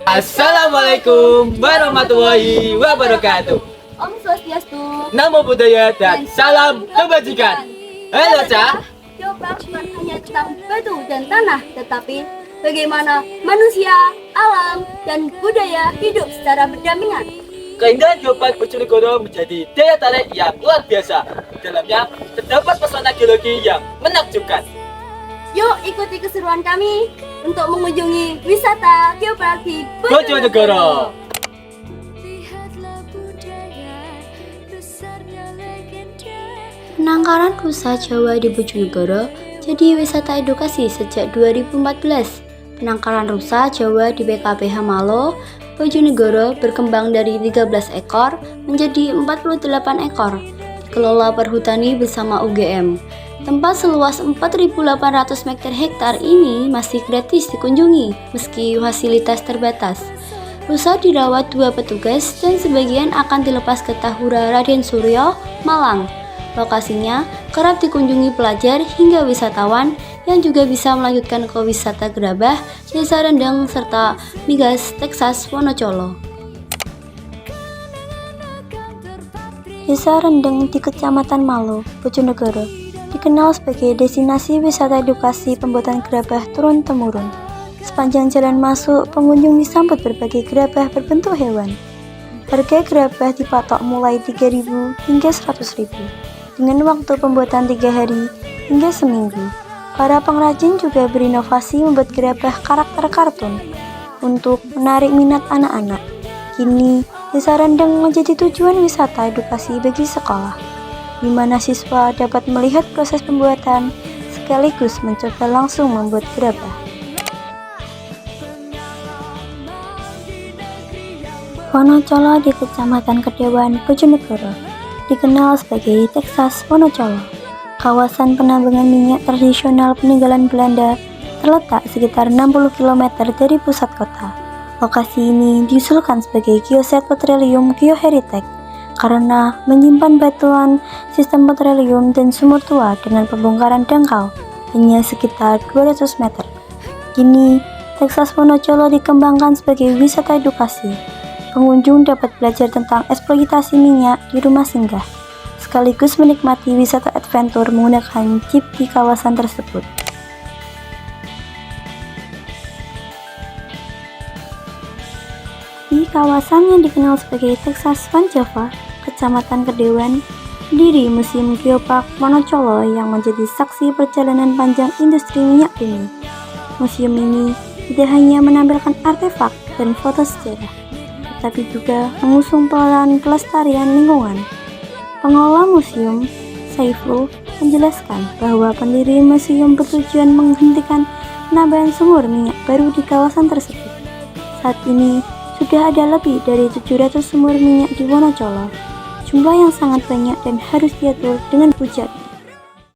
Assalamualaikum warahmatullahi wabarakatuh. Om Swastiastu. Namo Buddhaya dan salam kebajikan. Halo Ca. Geopark bukan hanya tentang batu dan tanah, tetapi bagaimana manusia, alam, dan budaya hidup secara berdampingan. Keindahan Geopark Bojonegoro menjadi daya tarik yang luar biasa. Di dalamnya terdapat pesona geologi yang menakjubkan. Yuk ikuti keseruan kami untuk mengunjungi wisata Geopark di Bojonegoro. Penangkaran Rusa Jawa di Bojonegoro jadi wisata edukasi sejak 2014. Penangkaran rusa Jawa di BKPH Malo, Bojonegoro berkembang dari 13 ekor menjadi 48 ekor. Dikelola Perhutani bersama UGM. Tempat seluas 4.800 hektar ini masih gratis dikunjungi meski fasilitas terbatas. Rusa dirawat 2 petugas dan sebagian akan dilepas ke Tahura Raden Suryo, Malang. Lokasinya kerap dikunjungi pelajar hingga wisatawan yang juga bisa melanjutkan ke wisata Gerabah, Desa Rendeng, serta Migas, Texas, Wonocolo. Desa Rendeng di Kecamatan Malo, Bojonegoro, dikenal sebagai destinasi wisata edukasi pembuatan gerabah turun-temurun. Sepanjang jalan masuk, pengunjung disambut berbagai gerabah berbentuk hewan. Harga gerabah dipatok mulai 3.000 hingga 100.000. Dengan waktu pembuatan 3 hari hingga seminggu. Para pengrajin juga berinovasi membuat gerabah karakter kartun untuk menarik minat anak-anak. Kini, Desa Rendeng menjadi tujuan wisata edukasi bagi sekolah, di mana siswa dapat melihat proses pembuatan sekaligus mencoba langsung membuat gerabah. Wonocolo di Kecamatan Kedewan, Bojonegoro, dikenal sebagai Texas Wonocolo. Kawasan penambangan minyak tradisional peninggalan Belanda terletak sekitar 60 km dari pusat kota. Lokasi ini diusulkan sebagai Geoset Petroleum Geoheritage karena menyimpan batuan sistem petroleum dan sumur tua dengan pembongkaran dangkal hanya sekitar 200 meter. Kini, Texas Wonocolo dikembangkan sebagai wisata edukasi. Pengunjung dapat belajar tentang eksploitasi minyak di rumah singgah, sekaligus menikmati wisata adventure menggunakan jeep di kawasan tersebut. Di kawasan yang dikenal sebagai Texas Van Java, Kecamatan Kedewan, berdiri Museum Geopark Wonocolo yang menjadi saksi perjalanan panjang industri minyak bumi. Museum ini tidak hanya menampilkan artefak dan foto sejarah, tapi juga mengusung peran pelestarian lingkungan. Pengelola museum, Saiful, menjelaskan bahwa pendiri museum bertujuan menghentikan penambahan sumur minyak baru di kawasan tersebut. Saat ini, sudah ada lebih dari 700 sumur minyak di Wonocolo, jumlah yang sangat banyak dan harus diatur dengan bijak.